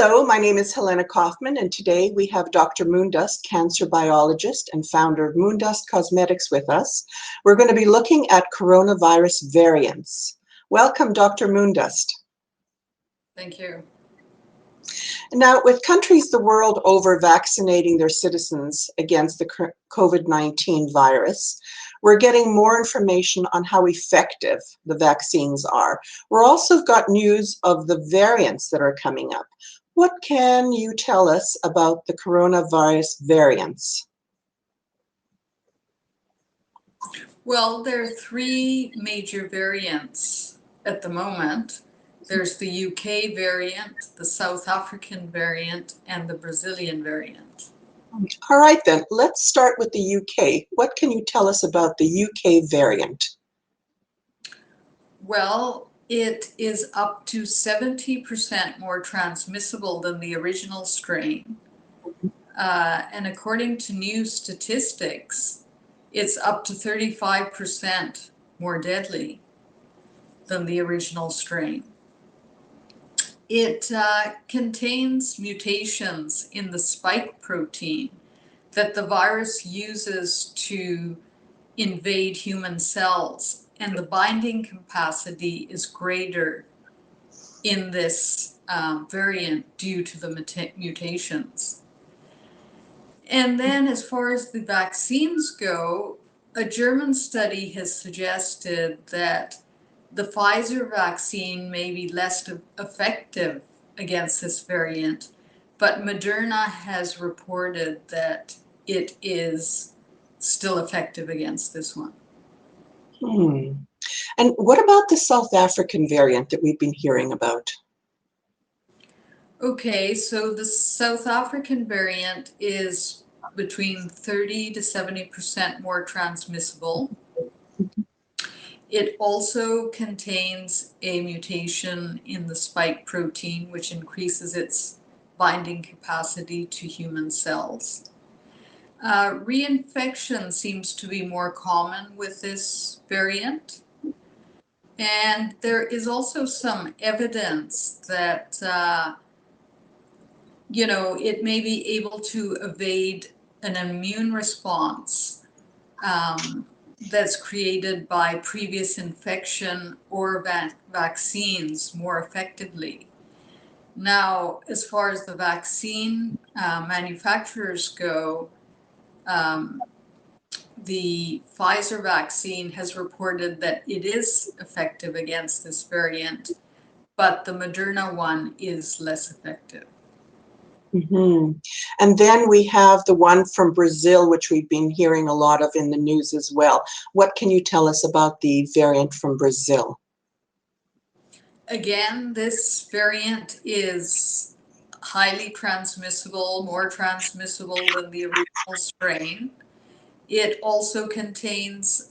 Hello, my name is Helena Kaufman, and today we have Dr. Moondust, cancer biologist and founder of Moondust Cosmetics with us. We're going to be looking at coronavirus variants. Welcome, Dr. Moondust. Thank you. Now, with countries the world over vaccinating their citizens against the COVID-19 virus, we're getting more information on how effective the vaccines are. We're also got news of the variants that are coming up. What can you tell us about the coronavirus variants? Well, there are three major variants at the moment. There's the UK variant, the South African variant, and the Brazilian variant. All right, then, let's start with the UK. What can you tell us about the UK variant? Well, it is up to 70% more transmissible than the original strain. And according to new statistics, it's up to 35% more deadly than the original strain. It contains mutations in the spike protein that the virus uses to invade human cells, and the binding capacity is greater in this variant due to the mutations. And then as far as the vaccines go, a German study has suggested that the Pfizer vaccine may be less effective against this variant, but Moderna has reported that it is still effective against this one. And what about the South African variant that we've been hearing about? Okay, so the South African variant is between 30 to 70% more transmissible. It also contains a mutation in the spike protein, which increases its binding capacity to human cells. Reinfection seems to be more common with this variant. And there is also some evidence that, it may be able to evade an immune response that's created by previous infection or vaccines more effectively. Now, as far as the vaccine manufacturers go, the Pfizer vaccine has reported that it is effective against this variant, but the Moderna one is less effective. And then we have the one from Brazil, which we've been hearing a lot of in the news as well. What can you tell us about the variant from Brazil? Again, this variant is highly transmissible, more transmissible than the original strain. It also contains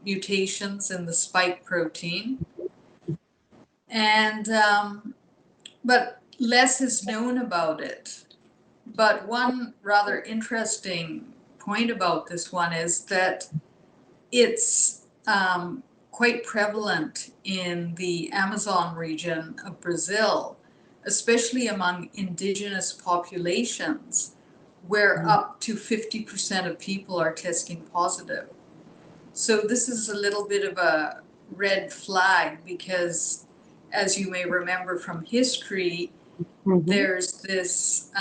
mutations in the spike protein, and but less is known about it. But one rather interesting point about this one is that it's quite prevalent in the Amazon region of Brazil, especially among indigenous populations, where up to 50% of people are testing positive. So this is a little bit of a red flag because, as you may remember from history, there's this,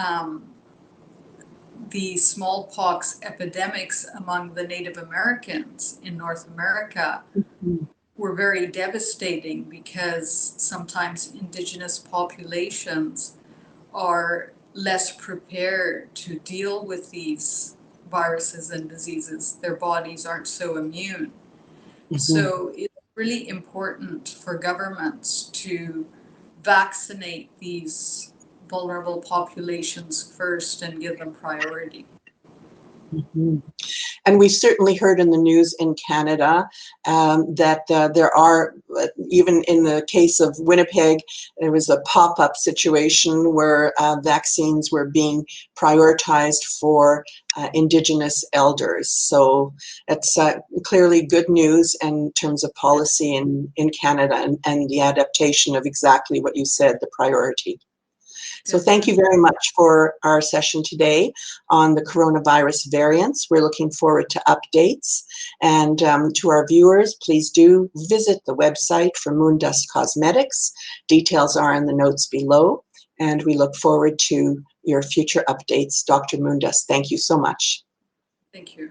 the smallpox epidemics among the Native Americans in North America were very devastating because sometimes indigenous populations are less prepared to deal with these viruses and diseases. Their bodies aren't so immune. So it's really important for governments to vaccinate these vulnerable populations first and give them priority. And we certainly heard in the news in Canada that there are, even in the case of Winnipeg, there was a pop-up situation where vaccines were being prioritized for Indigenous elders. So it's clearly good news in terms of policy in Canada and the adaptation of exactly what you said, the priority. So thank you very much for our session today on the coronavirus variants. We're looking forward to updates. And to our viewers, please do visit the website for Moondust Cosmetics. Details are in the notes below. And we look forward to your future updates. Dr. Moondust, thank you so much. Thank you.